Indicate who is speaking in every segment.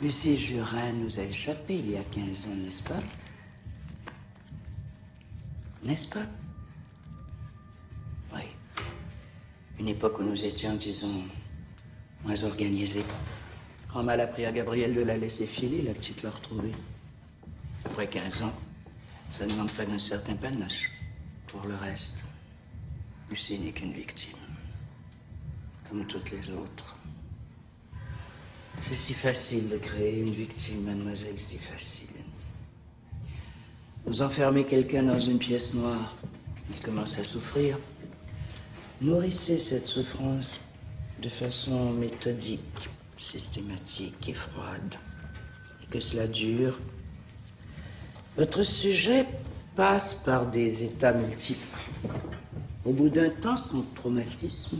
Speaker 1: Lucie Jurin nous a échappé il y a 15 ans, n'est-ce pas? N'est-ce pas? Oui. Une époque où nous étions, disons, moins organisés. Grand mal a pris à Gabriel de la laisser filer, la petite l'a retrouvée. Après 15 ans, ça ne manque pas d'un certain panache. Pour le reste, Lucie n'est qu'une victime. Comme toutes les autres. C'est si facile de créer une victime, mademoiselle, si facile. Vous enfermez quelqu'un dans une pièce noire, il commence à souffrir. Nourrissez cette souffrance de façon méthodique, systématique et froide. Et que cela dure. Votre sujet passe par des états multiples. Au bout d'un temps, son traumatisme,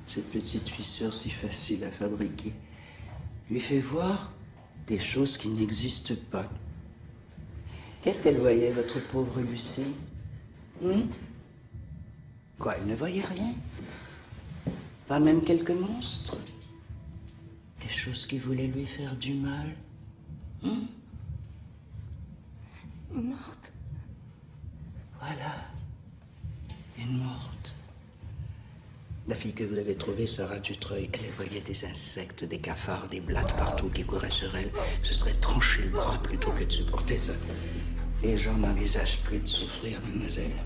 Speaker 1: cette petite fissure si facile à fabriquer, lui fait voir des choses qui n'existent pas. Qu'est-ce qu'elle voyait, votre pauvre Lucie? Quoi, elle ne voyait rien? Pas même quelques monstres? Des choses qui voulaient lui faire du mal?
Speaker 2: Morte.
Speaker 1: Voilà. Une morte. La fille que vous avez trouvée, Sarah Dutreuil, elle voyait des insectes, des cafards, des blattes partout qui couraient sur elle. Ce serait trancher le bras plutôt que de supporter ça. Les gens n'envisagent plus de souffrir, mademoiselle.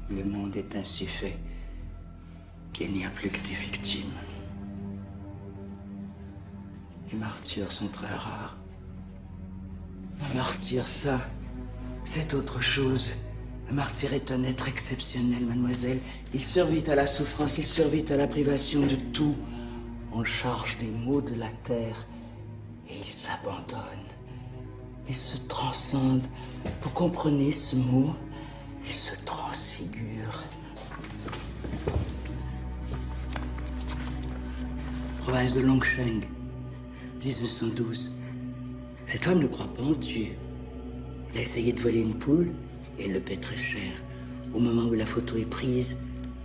Speaker 1: Le monde est ainsi fait qu'il n'y a plus que des victimes. Les martyrs sont très rares. Un martyr, ça, c'est autre chose. Un martyr est un être exceptionnel, mademoiselle. Il survit à la souffrance, il survit à la privation de tout. On charge des maux de la terre et il s'abandonne. Il se transcende. Vous comprenez ce mot? Il se transfigure. Province de Longsheng, 1912. Cet homme ne croit pas en Dieu. Il a essayé de voler une poule et elle le paie très cher. Au moment où la photo est prise,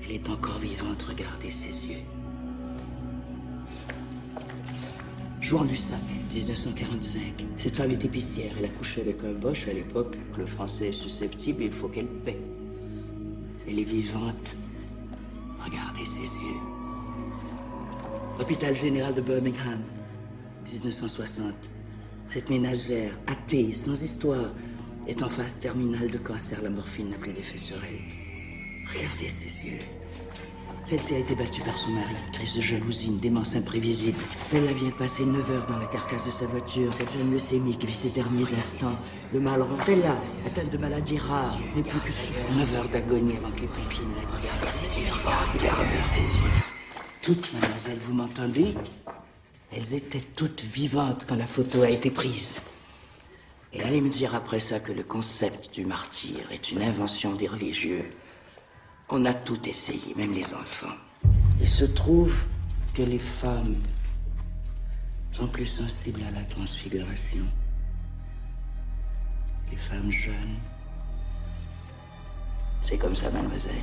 Speaker 1: elle est encore vivante. Regardez ses yeux. Jouan du Sac, 1945. Cette femme est épicière. Elle a couché avec un boche à l'époque. Le français est susceptible et il faut qu'elle paie. Elle est vivante. Regardez ses yeux. Hôpital général de Birmingham, 1960. Cette ménagère, athée, sans histoire, est en phase terminale de cancer. La morphine n'a plus d'effet sur elle. Regardez ses yeux. Celle-ci a été battue par son mari. Crise de jalousie, une démence imprévisible. Celle-là vient de passer 9 heures dans la carcasse de sa voiture. Cette jeune leucémique vit ses derniers instants. Le mal rend. Celle-là, atteinte de maladies rares, n'est plus que souffrant. 9 heures d'agonie avant que les pompiers n'aillent. Regardez ses yeux. Regardez ses yeux. Toutes, mademoiselle, vous m'entendez? Elles étaient toutes vivantes quand la photo a été prise. Et allez me dire après ça que le concept du martyr est une invention des religieux. On a tout essayé, même les enfants. Il se trouve que les femmes sont plus sensibles à la transfiguration. Les femmes jeunes. C'est comme ça, mademoiselle.